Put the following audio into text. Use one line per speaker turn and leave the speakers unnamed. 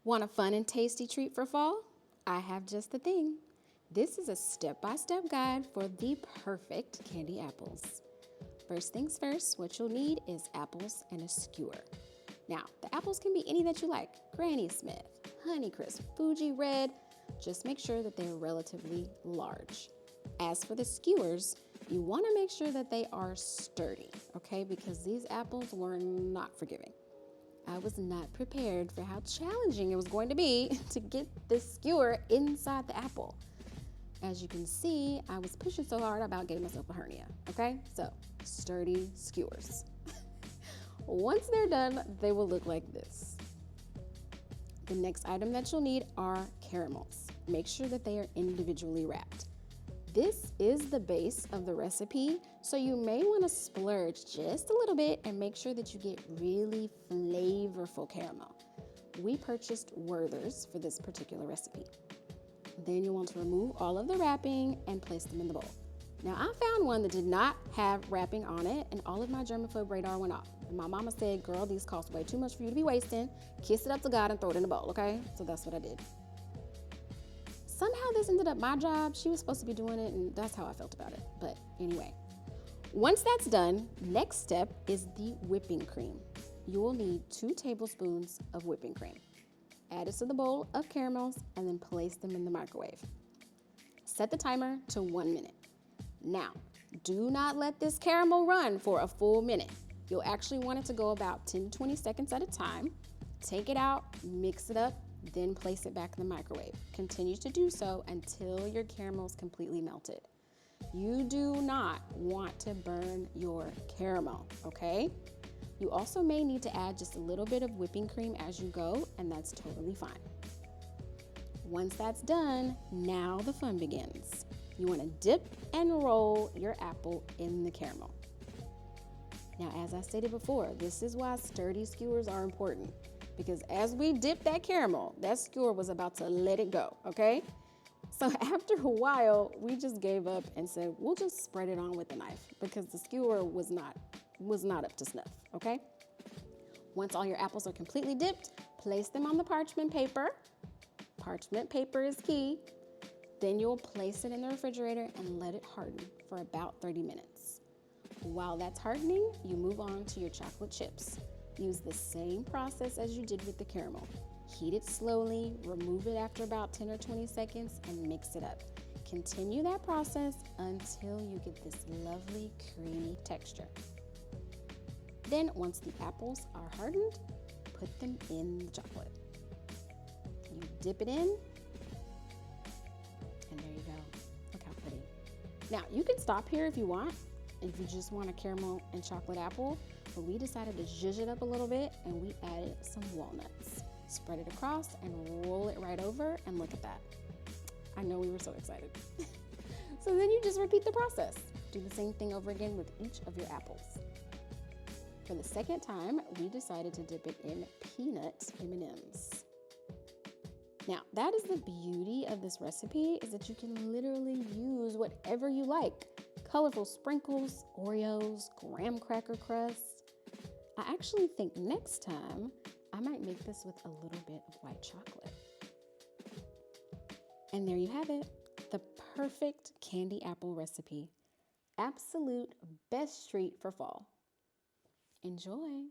Want a fun and tasty treat for fall? I have just the thing. This is a step-by-step guide for the perfect candy apples. First things first, what you'll need is apples and a skewer. Now, the apples can be any that you like. Granny Smith, Honeycrisp, Fuji Red. Just make sure that they're relatively large. As for the skewers, you want to make sure that they are sturdy, okay? Because these apples were not forgiving. I was not prepared for how challenging it was going to be to get this skewer inside the apple. As you can see, I was pushing so hard I about gave myself a hernia, okay? So, sturdy skewers. Once they're done, they will look like this. The next item that you'll need are caramels. Make sure that they are individually wrapped. This is the base of the recipe, so you may want to splurge just a little bit and make sure that you get really flavorful caramel. We purchased Werther's for this particular recipe. Then you'll want to remove all of the wrapping and place them in the bowl. Now, I found one that did not have wrapping on it, and all of my germaphobe radar went off. And my mama said, girl, these cost way too much for you to be wasting. Kiss it up to God and throw it in the bowl, okay? So that's what I did. Somehow this ended up my job. She was supposed to be doing it, and that's how I felt about it. But anyway, once that's done, next step is the whipping cream. You will need 2 tablespoons of whipping cream. Add it to the bowl of caramels and then place them in the microwave. Set the timer to 1 minute. Now, do not let this caramel run for a full minute. You'll actually want it to go about 10 to 20 seconds at a time. Take it out, mix it up, then place it back in the microwave. Continue to do so until your caramel is completely melted. You do not want to burn your caramel, okay? You also may need to add just a little bit of whipping cream as you go, and that's totally fine. Once that's done, now the fun begins. You want to dip and roll your apple in the caramel. Now, as I stated before, this is why sturdy skewers are important. Because as we dipped that caramel, that skewer was about to let it go, okay? So after a while, we just gave up and said, we'll just spread it on with a knife because the skewer was not up to snuff, okay? Once all your apples are completely dipped, place them on the parchment paper. Parchment paper is key. Then you'll place it in the refrigerator and let it harden for about 30 minutes. While that's hardening, you move on to your chocolate chips. Use the same process as you did with the caramel. Heat it slowly, remove it after about 10 or 20 seconds, and mix it up. Continue that process until you get this lovely creamy texture. Then, once the apples are hardened, put them in the chocolate. You dip it in, and there you go. Look how pretty. Now, you can stop here if you want, if you just want a caramel and chocolate apple. But we decided to zhuzh it up a little bit and we added some walnuts. Spread it across and roll it right over, and look at that. I know we were so excited. So then you just repeat the process. Do the same thing over again with each of your apples. For the second time, we decided to dip it in peanut M&Ms. Now, that is the beauty of this recipe, is that you can literally use whatever you like. Colorful sprinkles, Oreos, graham cracker crust. I actually think next time I might make this with a little bit of white chocolate. And there you have it, the perfect candy apple recipe. Absolute best treat for fall. Enjoy.